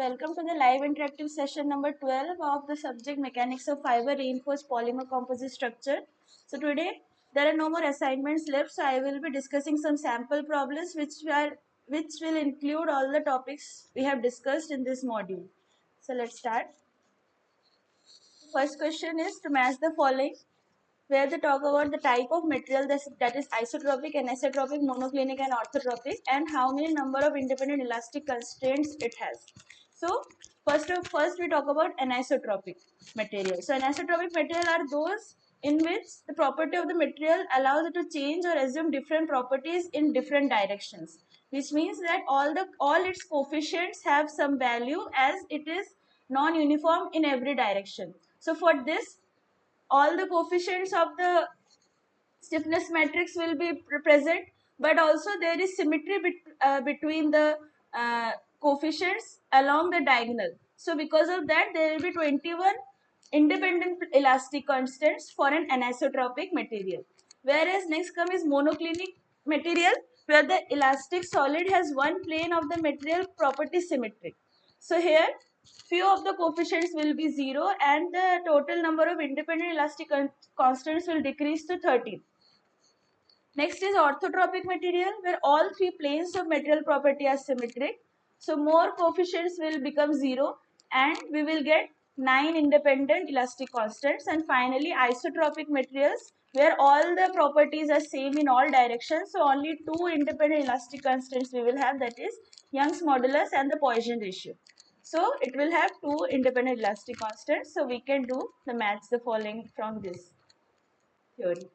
welcome to the live interactive session number 12 of the subject Mechanics of Fiber Reinforced Polymer Composite Structure. So today there are no more assignments left, so I will be discussing some sample problems which will include all the topics we have discussed in this module. So let's start. First question is to match the following, where they talk about the type of material that is isotropic, anisotropic, monoclinic and orthotropic, and how many number of independent elastic constraints it has. So first we talk about anisotropic material. So anisotropic material are those in which the property of the material allows it to change or assume different properties in different directions, which means that all its coefficients have some value as it is non-uniform in every direction. So for this, all the coefficients of the stiffness matrix will be present, but also there is symmetry between the coefficients along the diagonal. So because of that, there will be 21 independent elastic constants for an anisotropic material. Whereas next come is monoclinic material, where the elastic solid has one plane of the material property symmetric. So here few of the coefficients will be 0 and the total number of independent elastic constants will decrease to 13. Next is orthotropic material, where all three planes of material property are symmetric. So more coefficients will become 0 and we will get 9 independent elastic constants. And finally isotropic materials, where all the properties are same in all directions. So only 2 independent elastic constants we will have, that is Young's modulus and the Poisson ratio. So it will have 2 independent elastic constants. So we can do the match the following from this theory.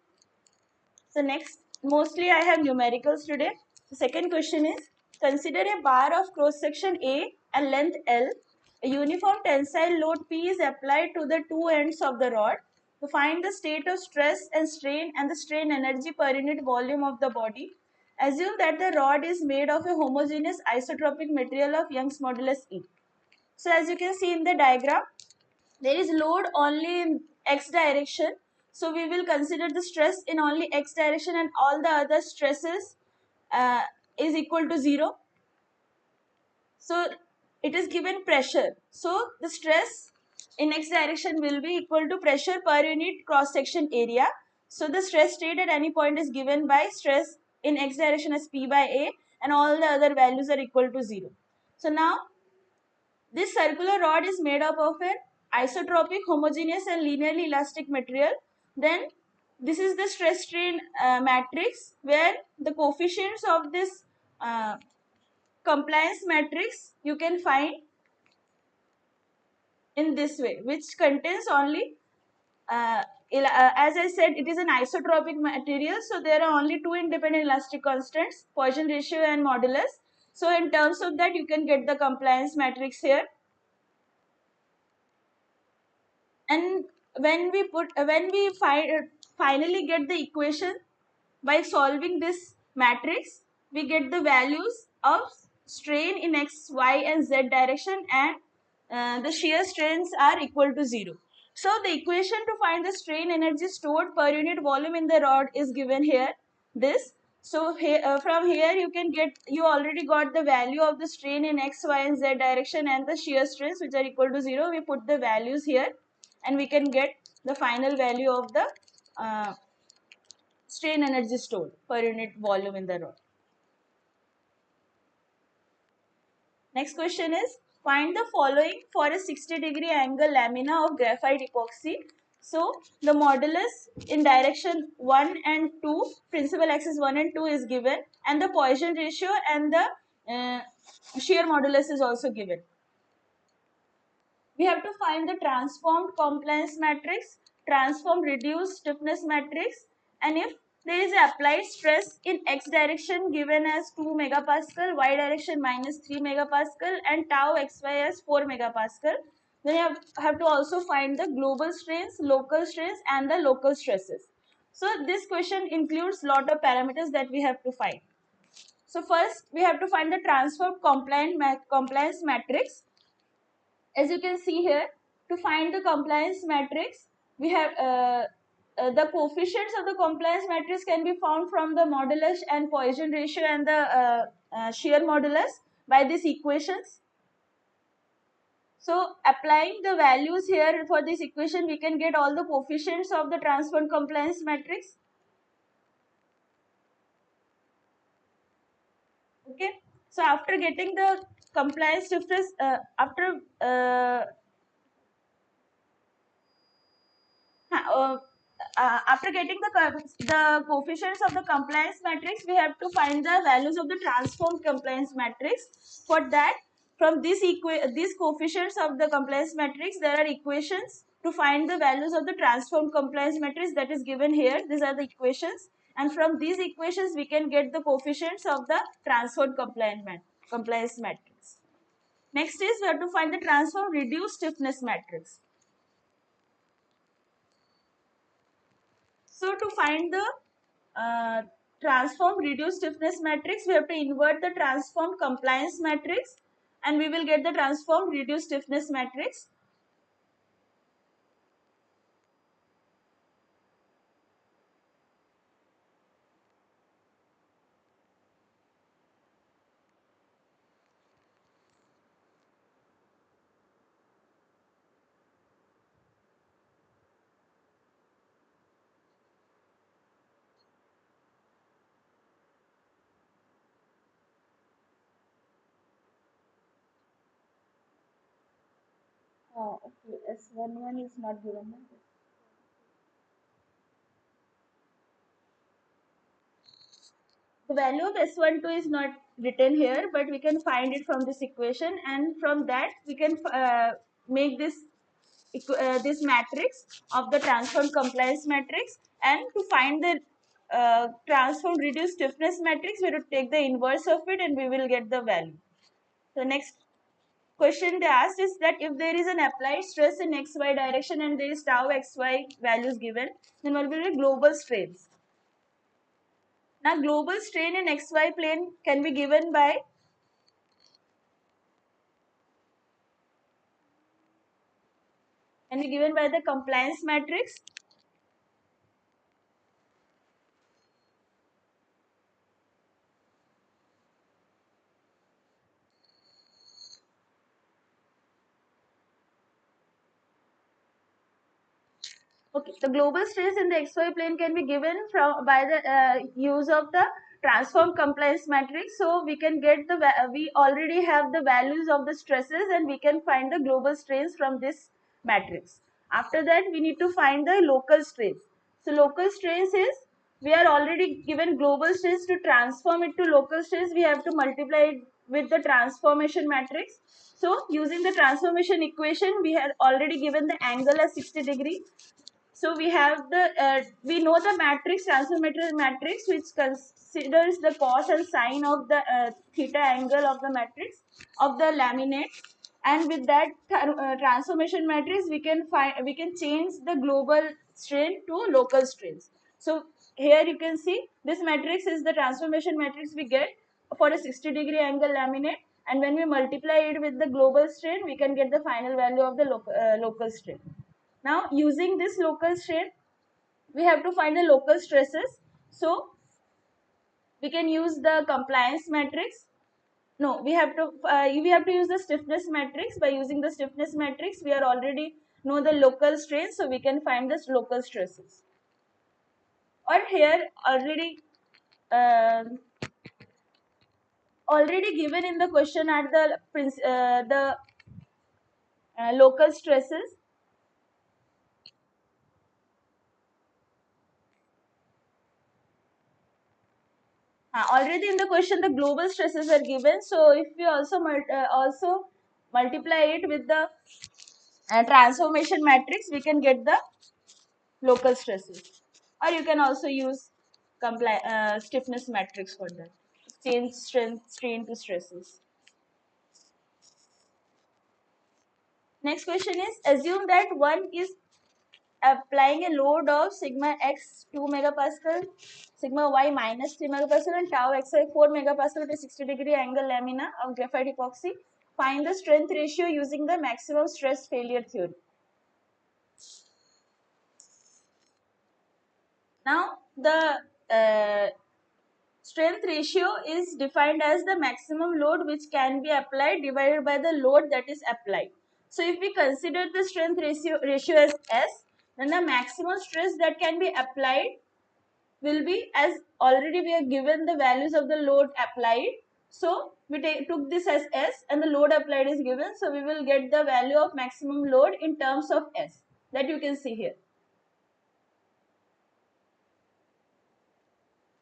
So next, mostly I have numericals today. The second question is, consider a bar of cross section A and length L. A uniform tensile load P is applied to the two ends of the rod. To find the state of stress and strain and the strain energy per unit volume of the body, assume that the rod is made of a homogeneous isotropic material of Young's modulus E. So as you can see in the diagram, there is load only in x direction, so we will consider the stress in only x direction and all the other stresses is equal to 0. So it is given pressure, so the stress in x direction will be equal to pressure per unit cross section area. So the stress state at any point is given by stress in x direction as P by A, and all the other values are equal to 0. So now this circular rod is made up of an isotropic, homogeneous and linearly elastic material. Then this is the stress strain matrix, where the coefficients of this compliance matrix you can find in this way, which contains only as I said, it is an isotropic material, so there are only 2 independent elastic constants, Poisson ratio and modulus. So in terms of that, you can get the compliance matrix here. And when we finally get the equation by solving this matrix, we get the values of strain in x, y and z direction, and the shear strains are equal to 0. So the equation to find the strain energy stored per unit volume in the rod is given here, this. So here, from here you already got the value of the strain in x, y and z direction and the shear strains, which are equal to 0. We put the values here and we can get the final value of the strain energy stored per unit volume in the rod. Next question is, find the following for a 60-degree angle lamina of graphite epoxy. So the modulus in direction 1 and 2, principal axis 1 and 2 is given, and the Poisson ratio and the shear modulus is also given. We have to find the transformed compliance matrix, transformed reduced stiffness matrix, and if there is applied stress in x direction given as 2 megapascal, y direction minus 3 megapascal, and tau xy as 4 megapascal, then you have to also find the global strains, local strains, and the local stresses. So this question includes lot of parameters that we have to find. So first we have to find the transformed compliance matrix. As you can see here, to find the compliance matrix, we have the coefficients of the compliance matrix can be found from the modulus and Poisson ratio and the shear modulus by these equations. So applying the values here for this equation, we can get all the coefficients of the transformed compliance matrix. Okay. So after getting the compliance difference, uh, after getting the coefficients of the compliance matrix, we have to find the values of the transformed compliance matrix. For that, from these coefficients of the compliance matrix, there are equations to find the values of the transformed compliance matrix that is given here. These are the equations, and from these equations, we can get the coefficients of the transformed compliance matrix. Next is we have to find the transformed reduced stiffness matrix. So to find the transform reduced stiffness matrix, we have to invert the transformed compliance matrix and we will get the transformed reduced stiffness matrix. Okay, S11 is not given. The value of S12 is not written here, but we can find it from this equation, and from that we can make this matrix of the transformed compliance matrix, and to find the transformed reduced stiffness matrix, we will take the inverse of it and we will get the value. So next question they asked is that if there is an applied stress in xy direction and there is tau xy values given, then what will be the global strains? Now global strain in xy plane can be given by the compliance matrix. Okay, the global stress in the xy plane can be given from by the use of the transform compliance matrix. So we can get the we already have the values of the stresses and we can find the global strains from this matrix. After that, we need to find the local strains. So local strains is, we are already given global strains. To transform it to local strains, we have to multiply it with the transformation matrix. So using the transformation equation, we have already given the angle as 60 degree. So we have the we know the matrix, transformator matrix, which considers the cos and sine of the theta angle of the matrix of the laminate, and with that transformation matrix we can change the global strain to local strains. So here you can see this matrix is the transformation matrix we get for a 60-degree angle laminate, and when we multiply it with the global strain, we can get the final value of the local strain. Now using this local strain, we have to find the local stresses. So we can use the compliance matrix. No, we have to use the stiffness matrix. By using the stiffness matrix, we are already know the local strain, so we can find the local stresses. Or here uh, already given in the question are the local stresses. Already in the question the global stresses are given, so if we also multiply it with the transformation matrix, we can get the local stresses, or you can also use stiffness matrix for that, change strength strain to stresses. Next question is, assume that one is applying a load of sigma x 2 megapascal, sigma y minus 3 megapascal, and tau xy 4 megapascal at a 60-degree angle lamina of graphite epoxy. Find the strength ratio using the maximum stress failure theory. Now the strength ratio is defined as the maximum load which can be applied divided by the load that is applied. So if we consider the strength ratio as S, then the maximum stress that can be applied will be, as already we are given the values of the load applied. So we took this as S and the load applied is given. So we will get the value of maximum load in terms of S, that you can see here.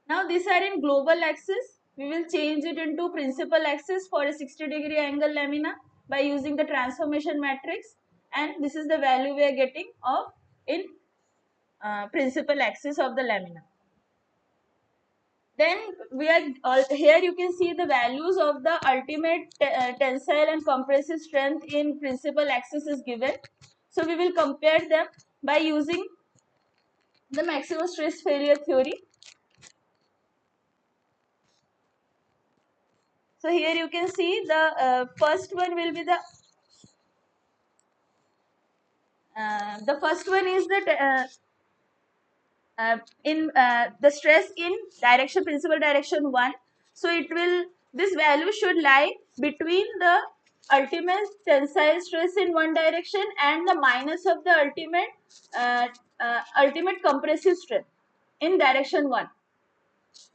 Now these are in global axis. We will change it into principal axis for a 60-degree angle lamina by using the transformation matrix, and this is the value we are getting of in principal axis of the lamina. Then we are here you can see the values of the ultimate tensile and compressive strength in principal axis is given. So we will compare them by using the maximum stress failure theory. So here you can see the first one will be the first one is the stress in direction principal direction 1. So it will, this value should lie between the ultimate tensile stress in one direction and the minus of the ultimate compressive stress in direction 1.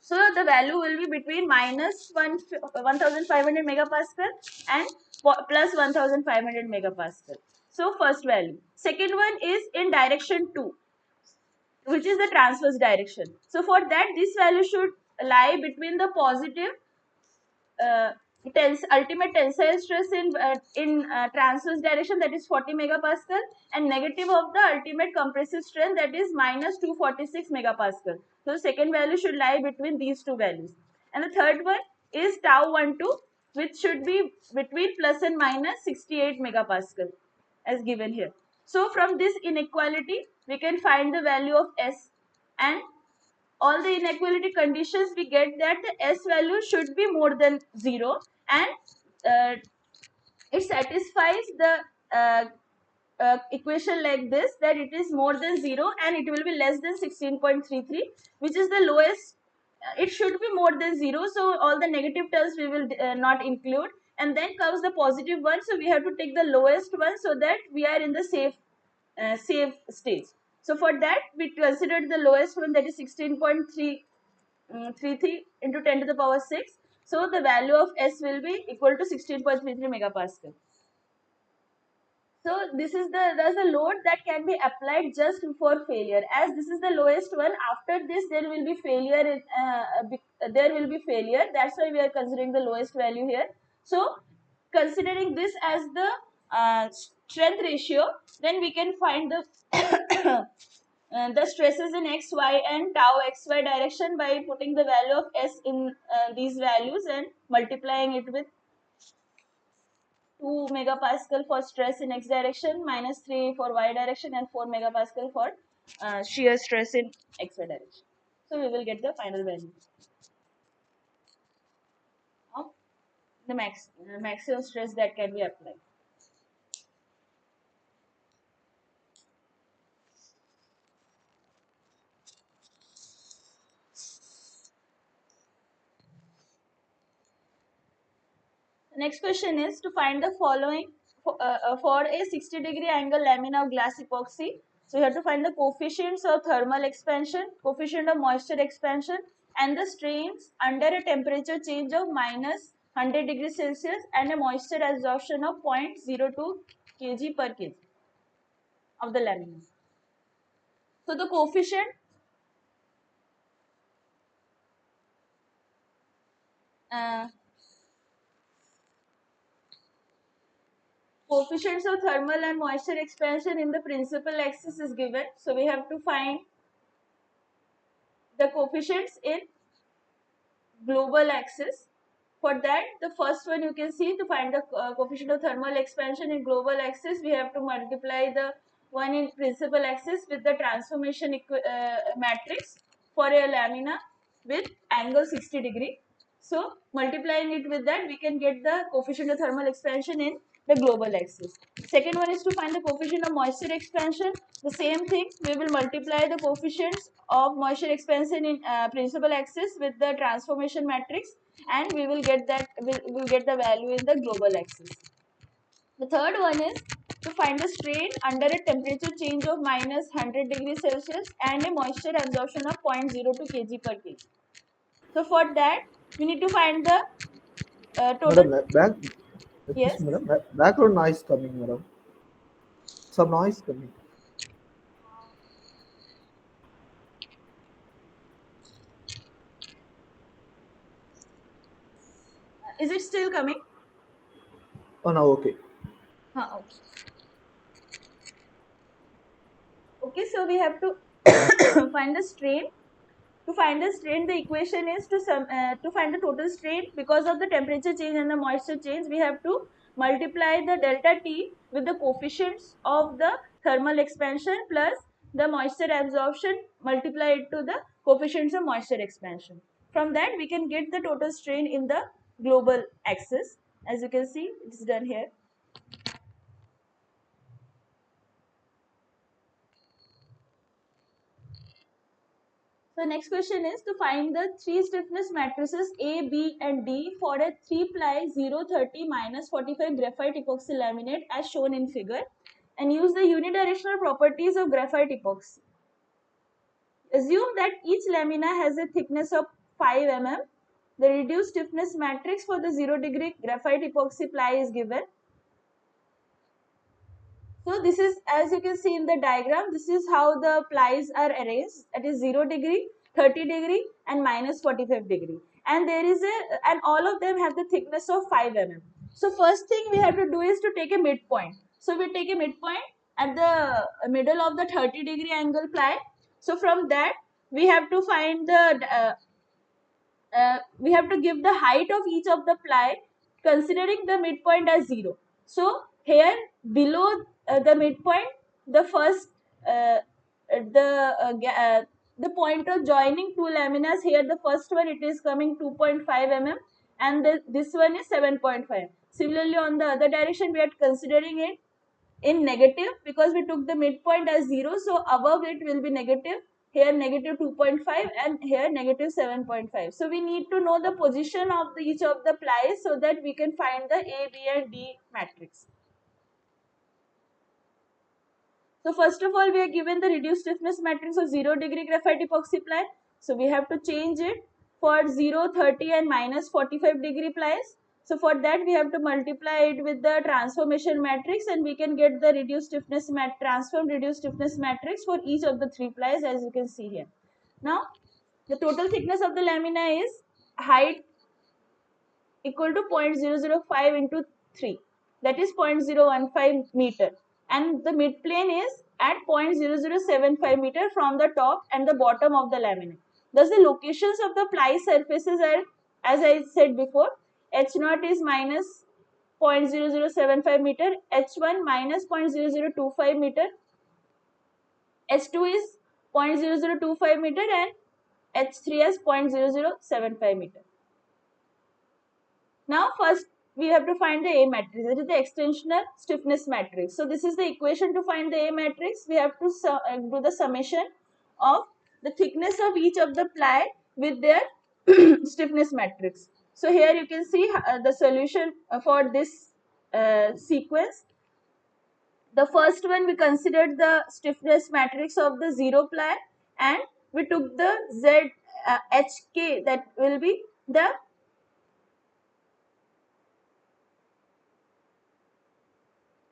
So the value will be between minus 1500 megapascal and plus 1500 megapascal. So first value. Second one is in direction 2, which is the transverse direction. So for that, this value should lie between the positive uh, ultimate tensile stress in transverse direction, that is 40 megapascal, and negative of the ultimate compressive strength, that is minus 246 megapascal. So the second value should lie between these two values. And the third one is tau 12, which should be between plus and minus 68 megapascal as given here. So from this inequality, we can find the value of S, and all the inequality conditions we get that the S value should be more than 0, and uh, it satisfies the uh, equation like this, that it is more than 0 and it will be less than 16.33, which is the lowest. It should be more than 0, so all the negative terms we will not include, and then comes the positive one, so we have to take the lowest one so that we are in the safe stage. So for that we considered the lowest one, that is 16.33 into 10 to the power 6. So the value of S will be equal to 16.33 megapascal. So this is the load that can be applied just before failure. As this is the lowest one, after this there will be failure. There will be failure. That's why we are considering the lowest value here. So considering this as the strength ratio, then we can find the stresses in x, y and tau xy direction by putting the value of S in these values and multiplying it with 2 megapascal for stress in x direction, minus 3 for y direction, and 4 megapascal for shear stress in xy direction. So we will get the final value of the maximum stress that can be applied. The next question is to find the following for a 60-degree angle lamina of glass epoxy. So you have to find the coefficients of thermal expansion, coefficient of moisture expansion, and the strains under a temperature change of minus 100 degrees Celsius and a moisture absorption of 0.02 kg per kg of the lamina. So the uh, coefficients of thermal and moisture expansion in the principal axis is given. So we have to find the coefficients in global axis. For that, the first one you can see, to find the coefficient of thermal expansion in global axis, we have to multiply the one in principal axis with the transformation matrix for a lamina with angle 60 degree. So multiplying it with that, we can get the coefficient of thermal expansion in the global axis. Second one is to find the coefficient of moisture expansion. The same thing, we will multiply the coefficients of moisture expansion in principal axis with the transformation matrix, and we will get that, we'll get the value in the global axis. The third one is to find the strain under a temperature change of minus 100 degrees Celsius and a moisture absorption of 0.02 kg per kg. So for that, we need to find the total. Madam, back. Excuse Yes. me, madam. Background noise coming, madam. Some noise coming. Is it still coming? Oh, now okay. Okay. Okay, so we have to find the strain. To find the strain, the equation is to find the total strain because of the temperature change and the moisture change. We have to multiply the delta T with the coefficients of the thermal expansion plus the moisture absorption, multiply it to the coefficients of moisture expansion. From that, we can get the total strain in the global axis. As you can see, it's done here. So next question is to find the three stiffness matrices A, B and D for a 3-ply 030 minus 45 graphite epoxy laminate as shown in figure and use the unidirectional properties of graphite epoxy. Assume that each lamina has a thickness of 5 mm. The reduced stiffness matrix for the 0-degree graphite epoxy ply is given. So this is, as you can see in the diagram, this is how the plies are arranged. It is 0-degree, 30-degree and minus 45-degree. And there is and all of them have the thickness of 5 mm. So first thing we have to do is to take a midpoint. So we take a midpoint at the middle of the 30-degree angle ply. So from that we have to find we have to give the height of each of the ply considering the midpoint as 0. So here below the midpoint, the first the the point of joining two laminas, here the first one it is coming 2.5 mm and this one is 7.5. Similarly on the other direction we are considering it in negative because we took the midpoint as 0, so above it will be negative, here negative 2.5 and here negative 7.5. So we need to know the position of each of the plies so that we can find the A, B and D matrix. So first of all, we are given the reduced stiffness matrix of 0-degree graphite epoxy ply. So we have to change it for 0, 30 and minus 45-degree plies. So for that we have to multiply it with the transformation matrix and we can get the reduced stiffness transformed reduced stiffness matrix for each of the three plies, as you can see here. Now the total thickness of the lamina is height equal to 0.005 into 3, that is 0.015 meter, and the mid plane is at 0.0075 meter from the top and the bottom of the lamina. Thus the locations of the ply surfaces are, as I said before, H0 is minus 0.0075 meter, H1 minus 0.0025 meter, H2 is 0.0025 meter and H3 is 0.0075 meter. Now first we have to find the A matrix. It is the extensional stiffness matrix. So this is the equation to find the A matrix. We have to do the summation of the thickness of each of the ply with their stiffness matrix. So here you can see the solution for this sequence. The first one we considered the stiffness matrix of the 0 ply and we took the Z HK, that will be the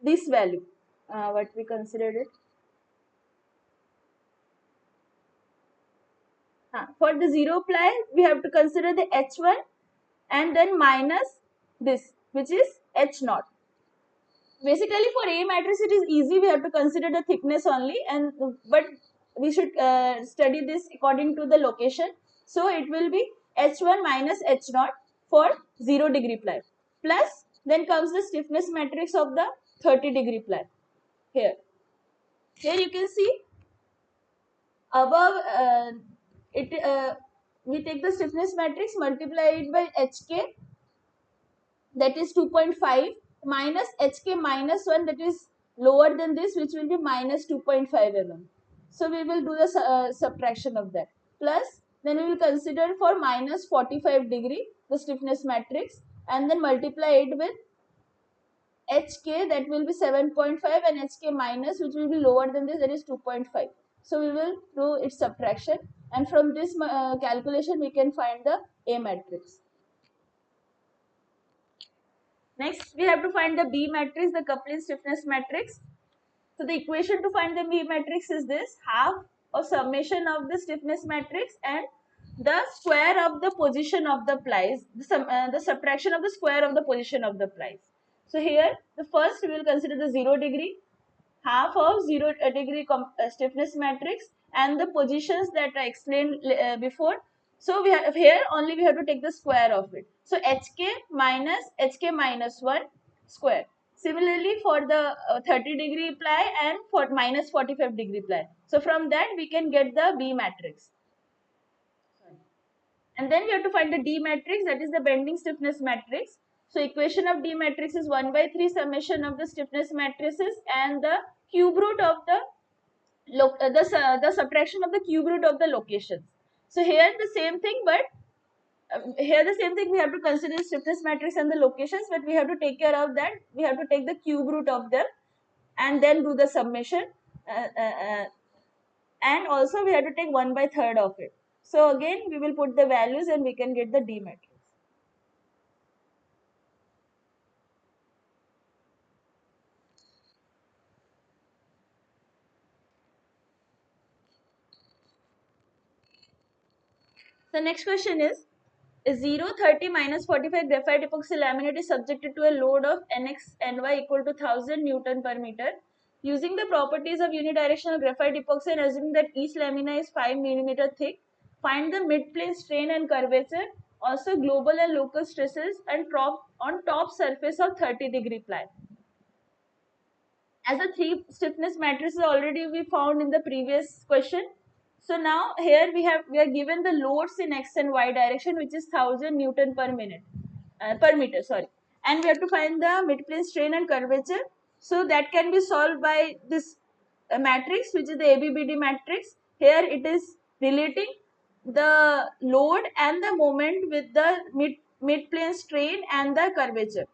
this value, what we considered it. For the 0 ply, we have to consider the H1 and then minus this, which is H0. Basically, for A matrix, it is easy. We have to consider the thickness only, but we should study this according to the location. So it will be H1 minus H0 for 0-degree ply. Plus, then comes the stiffness matrix of the 30-degree ply. Here you can see above we take the stiffness matrix, multiply it by HK, that is 2.5, minus HK minus 1, that is lower than this, which will be minus 2.5 mm. So we will do the subtraction of that. Plus then we will consider for minus 45 degree the stiffness matrix and then multiply it with HK, that will be 7.5, and HK minus, which will be lower than this, that is 2.5. So we will do its subtraction, and from this calculation we can find the A matrix. Next we have to find the B matrix, the coupling stiffness matrix. So the equation to find the B matrix is this: half of summation of the stiffness matrix and the square of the position of the plies, the subtraction of the square of the position of the plies. So here the first we will consider the 0 degree, half of 0 degree stiffness matrix, and the positions that I explained before. So we have here only we have to take the square of it. So HK minus 1 square. Similarly for the 30 degree ply and for minus 45 degree ply. So from that we can get the B matrix. And then we have to find the D matrix, that is the bending stiffness matrix. So equation of D matrix is 1 by 3 summation of the stiffness matrices and the cube root of the subtraction of the cube root of the locations. So here the same thing, but here the same thing, we have to consider stiffness matrix and the locations, but we have to take care of that. We have to take the cube root of them and then do the summation. And also we have to take 1 by 3rd of it. So again we will put the values and we can get the D matrix. The next question is 0, 30 minus 45 graphite epoxy laminate is subjected to a load of Nx Ny equal to 1000 Newton per meter. Using the properties of unidirectional graphite epoxy and assuming that each lamina is 5 mm thick, find the mid-plane strain and curvature, also global and local stresses and on top surface of 30 degree ply. As the three stiffness matrices already we found in the previous question. So now here we are given the loads in x and y direction, which is 1000 Newton per minute per meter, sorry, and we have to find the mid-plane strain and curvature. So that can be solved by this matrix, which is the ABBD matrix. Here it is relating the load and the moment with the mid-plane strain and the curvature.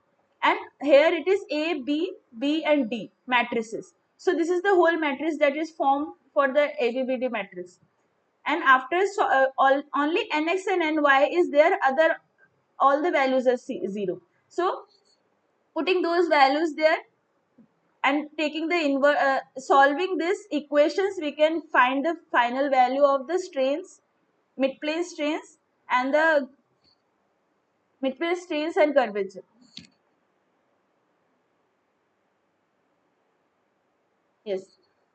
And here it is A, B and D matrices. So this is the whole matrix that is formed for the ABBD matrix. And after only Nx and Ny is there, other all the values are 0. So putting those values there and taking the solving this equations, we can find the final value of the strains, mid-plane strains and the mid-plane strains and curvature. Yes.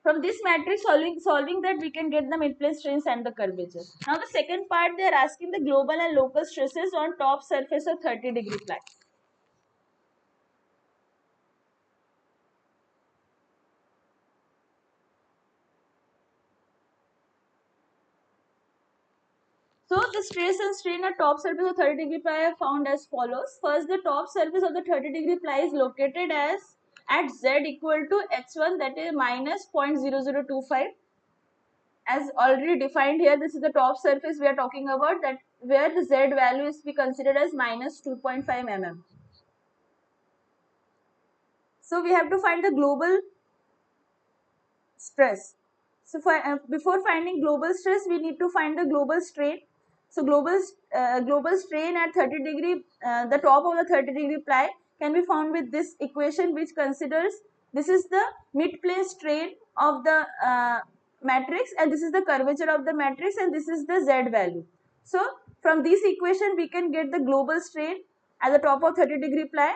From this matrix, solving that, we can get the mid-plane strains and the curvature. Now the second part, they are asking the global and local stresses on top surface of 30 degree ply. So the stress and strain at top surface of 30 degree ply are found as follows. First, the top surface of the 30 degree ply is located as at z equal to h1, that is minus 0.0025. As already defined here, this is the top surface we are talking about, that where the z value is to be considered as minus 2.5 mm. So we have to find the global stress. So before finding global stress, we need to find the global strain. So global strain at 30 degree, the top of the 30 degree ply can be found with this equation, which considers this is the mid-plane strain of the matrix and this is the curvature of the matrix and this is the z value. So from this equation we can get the global strain at the top of 30 degree ply.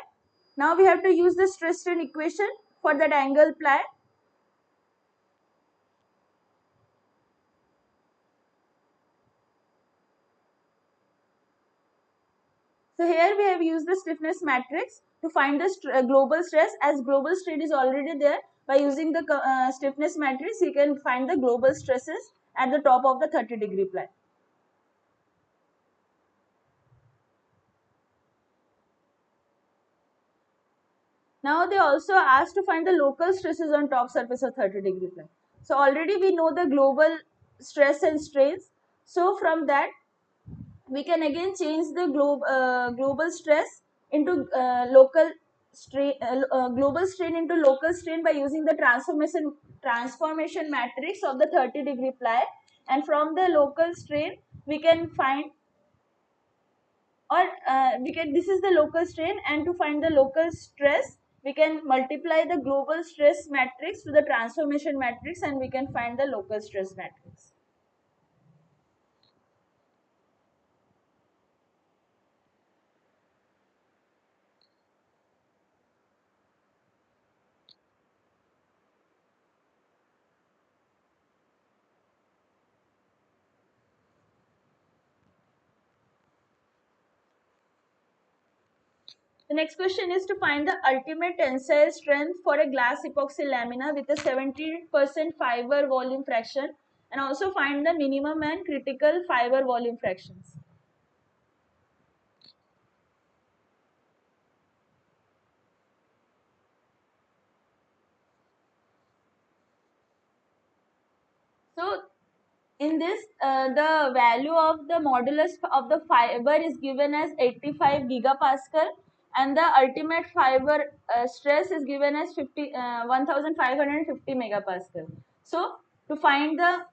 Now we have to use the stress strain equation for that angle ply. So here we have used the stiffness matrix to find the global stress, as global strain is already there. By using the stiffness matrix, you can find the global stresses at the top of the 30 degree ply. Now they also asked to find the local stresses on top surface of 30 degree ply. So already we know the global stress and strains. So from that we can again change the global stress into local global strain into local strain by using the transformation matrix of the 30-degree ply, and from the local strain we can find, or we can, this is the local strain, and to find the local stress we can multiply the global stress matrix to the transformation matrix, and we can find the local stress matrix. The next question is to find the ultimate tensile strength for a glass epoxy lamina with a 70% fiber volume fraction, and also find the minimum and critical fiber volume fractions. So in this, the value of the modulus of the fiber is given as 85 gigapascal, and the ultimate fiber stress is given as 1550 megapascal. So to find the,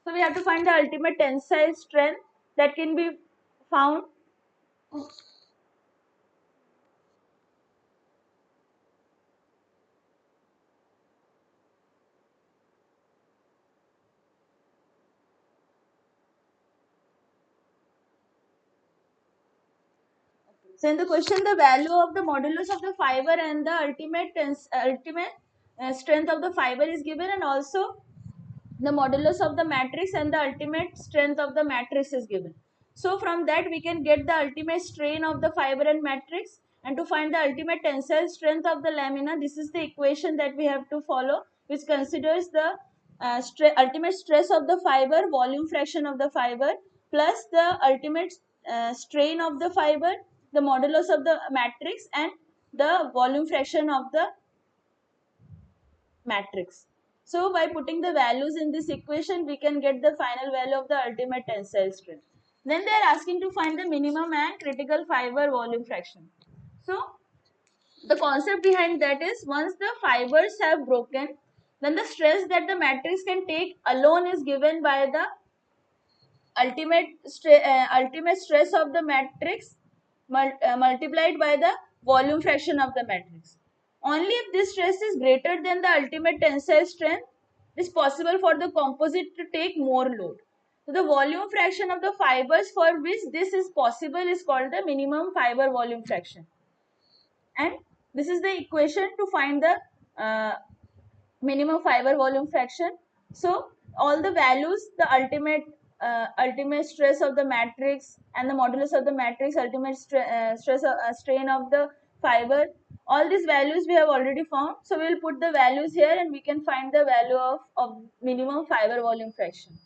so we have to find the ultimate tensile strength that can be found. So in the question, the value of the modulus of the fiber and the ultimate strength of the fiber is given, and also the modulus of the matrix and the ultimate strength of the matrix is given. So from that we can get the ultimate strain of the fiber and matrix, and to find the ultimate tensile strength of the lamina, this is the equation that we have to follow, which considers the ultimate stress of the fiber, volume fraction of the fiber, plus the ultimate strain of the fiber, the modulus of the matrix, and the volume fraction of the matrix. So by putting the values in this equation, we can get the final value of the ultimate tensile strength. Then they are asking to find the minimum and critical fiber volume fraction. So the concept behind that is, once the fibers have broken, then the stress that the matrix can take alone is given by the ultimate stress of the matrix multiplied by the volume fraction of the matrix. Only if this stress is greater than the ultimate tensile strength, it is possible for the composite to take more load. So the volume fraction of the fibers for which this is possible is called the minimum fiber volume fraction. And this is the equation to find the minimum fiber volume fraction. So all the values, the ultimate stress of the matrix and the modulus of the matrix, ultimate strain of the fiber, all these values we have already found. So we will put the values here, and we can find the value of minimum fiber volume fraction.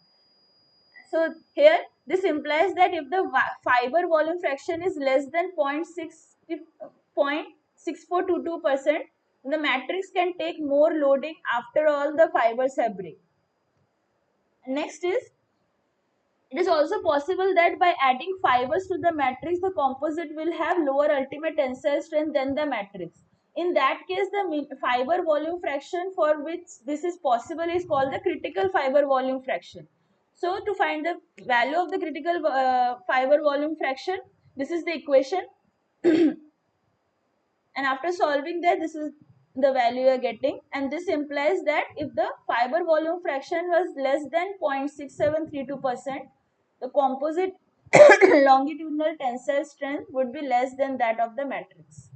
So here this implies that if the fiber volume fraction is less than 0.6422%, the matrix can take more loading after all the fibers have break. Next is, it is also possible that by adding fibers to the matrix, the composite will have lower ultimate tensile strength than the matrix. In that case, the fiber volume fraction for which this is possible is called the critical fiber volume fraction. So to find the value of the critical fiber volume fraction, this is the equation. And after solving that, this is the value you are getting, and this implies that if the fiber volume fraction was less than 0.6732%, the composite longitudinal tensile strength would be less than that of the matrix.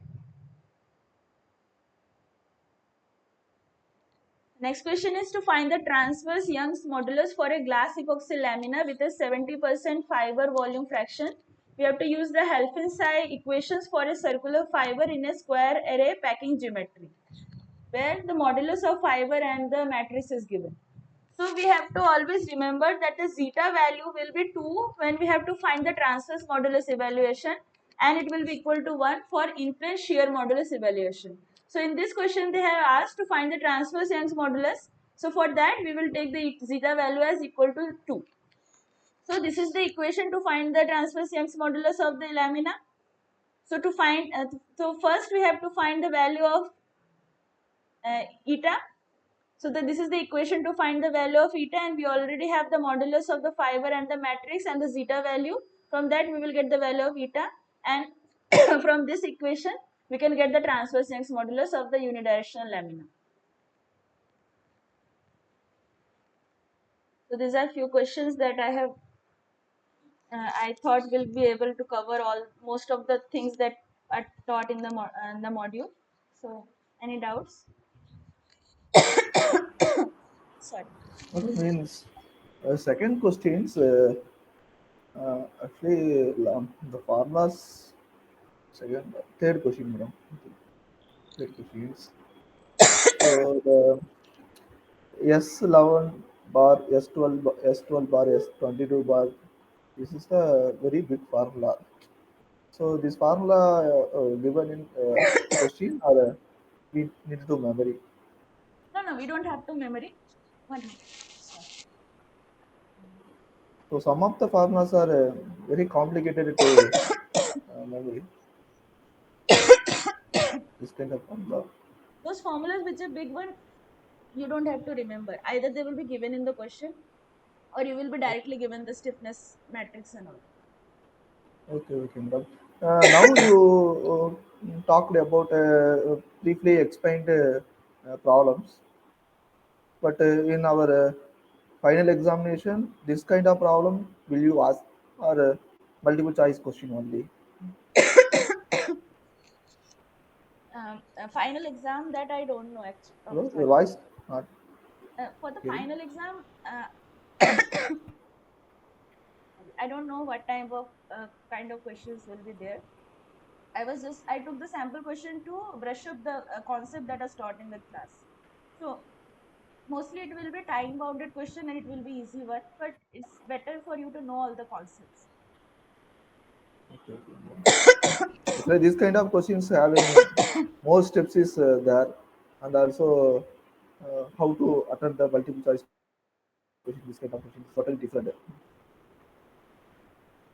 Next question is to find the transverse Young's modulus for a glass epoxy lamina with a 70% fiber volume fraction. We have to use the Helfenstein equations for a circular fiber in a square array packing geometry, where the modulus of fiber and the matrix is given. So we have to always remember that the zeta value will be 2 when we have to find the transverse modulus evaluation, and it will be equal to 1 for in-plane shear modulus evaluation. So in this question they have asked to find the transverse Young's modulus. So for that we will take the zeta value as equal to 2. So this is the equation to find the transverse Young's modulus of the lamina. So to find, so first we have to find the value of eta. So this is the equation to find the value of eta, and we already have the modulus of the fiber and the matrix and the zeta value. From that we will get the value of eta, and from this equation we can get the transverse Young's modulus of the unidirectional lamina. So these are few questions that I thought will be able to cover all most of the things that are taught in the module. So any doubts? Sorry. What it means? Second questions. Actually, the formulas. Third question, madam. Third questions. So the S11 bar, S12 bar, S22 bar. This is the very big formula. So this formula given in question or we need to memory. No, we don't have to memory. One minute. So some of the formulas are very complicated to memory. This kind of formula. Those formulas which are big one, you don't have to remember. Either they will be given in the question, or you will be directly given the stiffness matrix and all. Okay, okay, madam. Now you talked about briefly explained problems, but in our final examination, this kind of problem will you ask or multiple choice question only? Final exam that I don't know actually. Hello, your Sorry. voice not For the hearing. final exam, I don't know what type of kind of questions will be there. I took the sample question to brush up the concept that is taught in the class. So mostly it will be time bounded question and it will be easy one, but it's better for you to know all the concepts. Okay, okay. Actually, this kind of questions having more steps is there, and also how to attend the multiple choice question. This kind of question is totally different.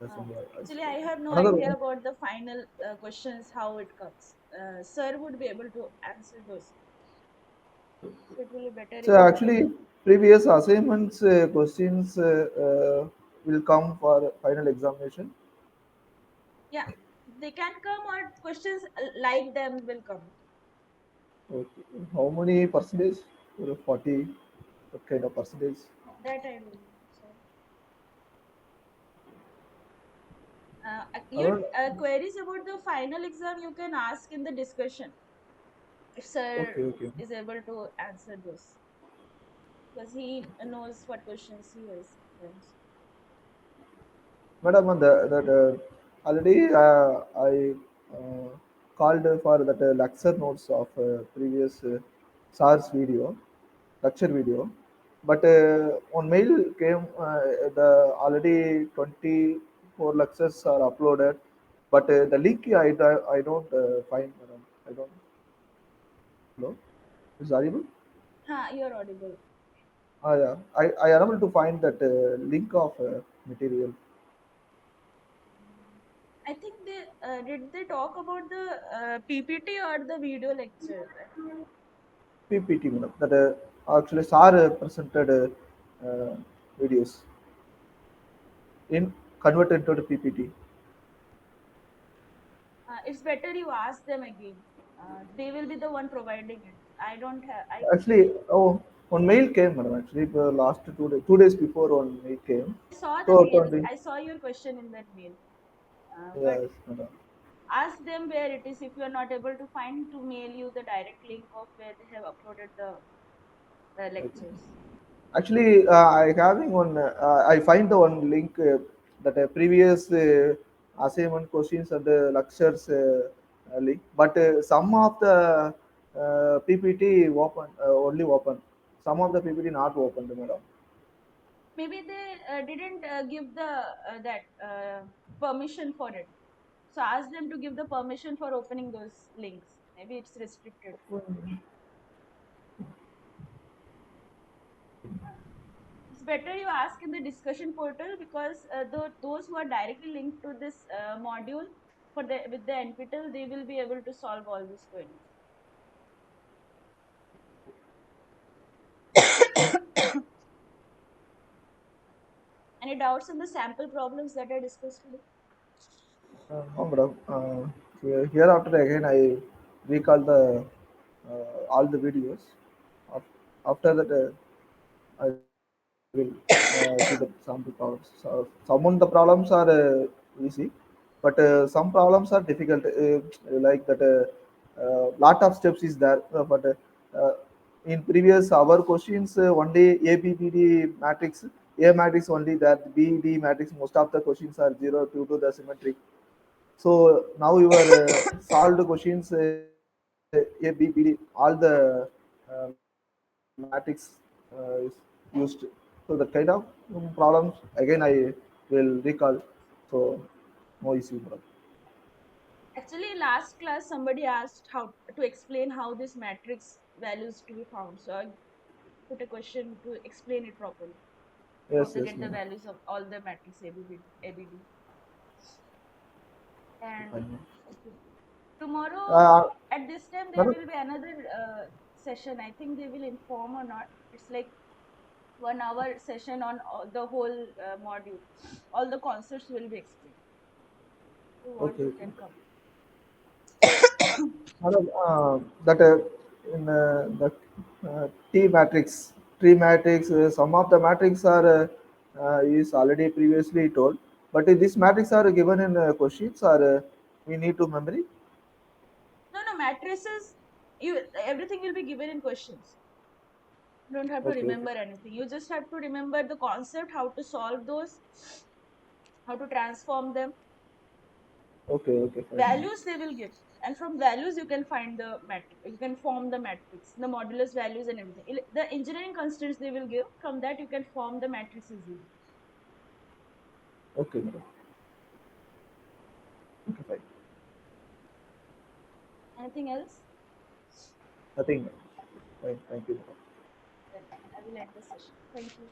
That's only I Actually, say. I have no Another idea one. about the final questions how it comes. Sir would be able to answer those. So it will be better So if you can. actually, previous assignments questions will come for final examination. Yeah, they can come or questions like them will come. Okay. How many percentage? 40. What kind of percentage? That I don't know. Sorry. Your Around. queries about the final exam you can ask in the discussion if sir Okay, okay. is able to answer those because he knows what questions he is. Madam, that already I called for that lecture notes of previous SARS video, lecture video, but on mail came the already 24 lectures are uploaded, but the link I don't find, madam. I don't know. Is audible? You're audible. Yeah. I am unable to find that link of material. I think they did they talk about the PPT or the video lecture? PPT, madam. That actually SAR presented videos in converted to the PPT. It's better you ask them again. They will be the one providing it. I don't have. Actually, oh, on mail came, madam. Actually, the last 2 days, 2 days before on mail came. I saw the So mail. 20. I saw your question in that mail. But Yes, madam. ask them where it is if you are not able to find to mail you the direct link of where they have uploaded the lectures. Actually, I having one. I find the one link that previous assignment questions and lectures link, but some of the PPT open only open. Some of the PPT not open, madam. Maybe they didn't give the that permission for it. So ask them to give the permission for opening those links. Maybe it's restricted. It's better you ask in the discussion portal, because those who are directly linked to this module for the with the NPTEL, they will be able to solve all these queries. Any doubts on the sample problems that I discussed today? No, madam. Hereafter again, I recall the all the videos. Af- After that, I will see the sample problems. So, some of the problems are easy, but some problems are difficult. Like that, lot of steps is there. Uh, in previous our questions, only A B B D matrix, A matrix only that B D matrix. Most of the questions are zero due to the symmetry. So now your solved questions A, B, B, D, all the matrix is used. So that kind of problems again I will recall. So no issue, bro. Actually, last class somebody asked how to explain how this matrix values to be found. So I put a question to explain it properly. How Yes, they yes, get the madam. values of all the matrix ABD. And Fine, ma'am. okay. Tomorrow Uh, at this time there madam, will be another session. I think they will inform or not. It's like 1 hour session on the whole module. All the concepts will be explained. If you want, okay, you okay. can come. Madam, that in the T matrix, tree matrix, some of the matrix are is already previously told, but this matrix are given in questions or we need to memory. No, no, matrices. You everything will be given in questions. You don't have to Okay, okay, remember anything. You just have to remember the concept, how to solve those, how to transform them. okay, okay, fine, ma'am. Values they will give, and from values you can find the matrix. You can form the matrix, the modulus values and everything. The engineering constants they will give. From that you can form the matrix easily. Okay, madam. Okay, fine. Anything else? Nothing. Fine, thank you, madam. Then I will end the session. Thank you.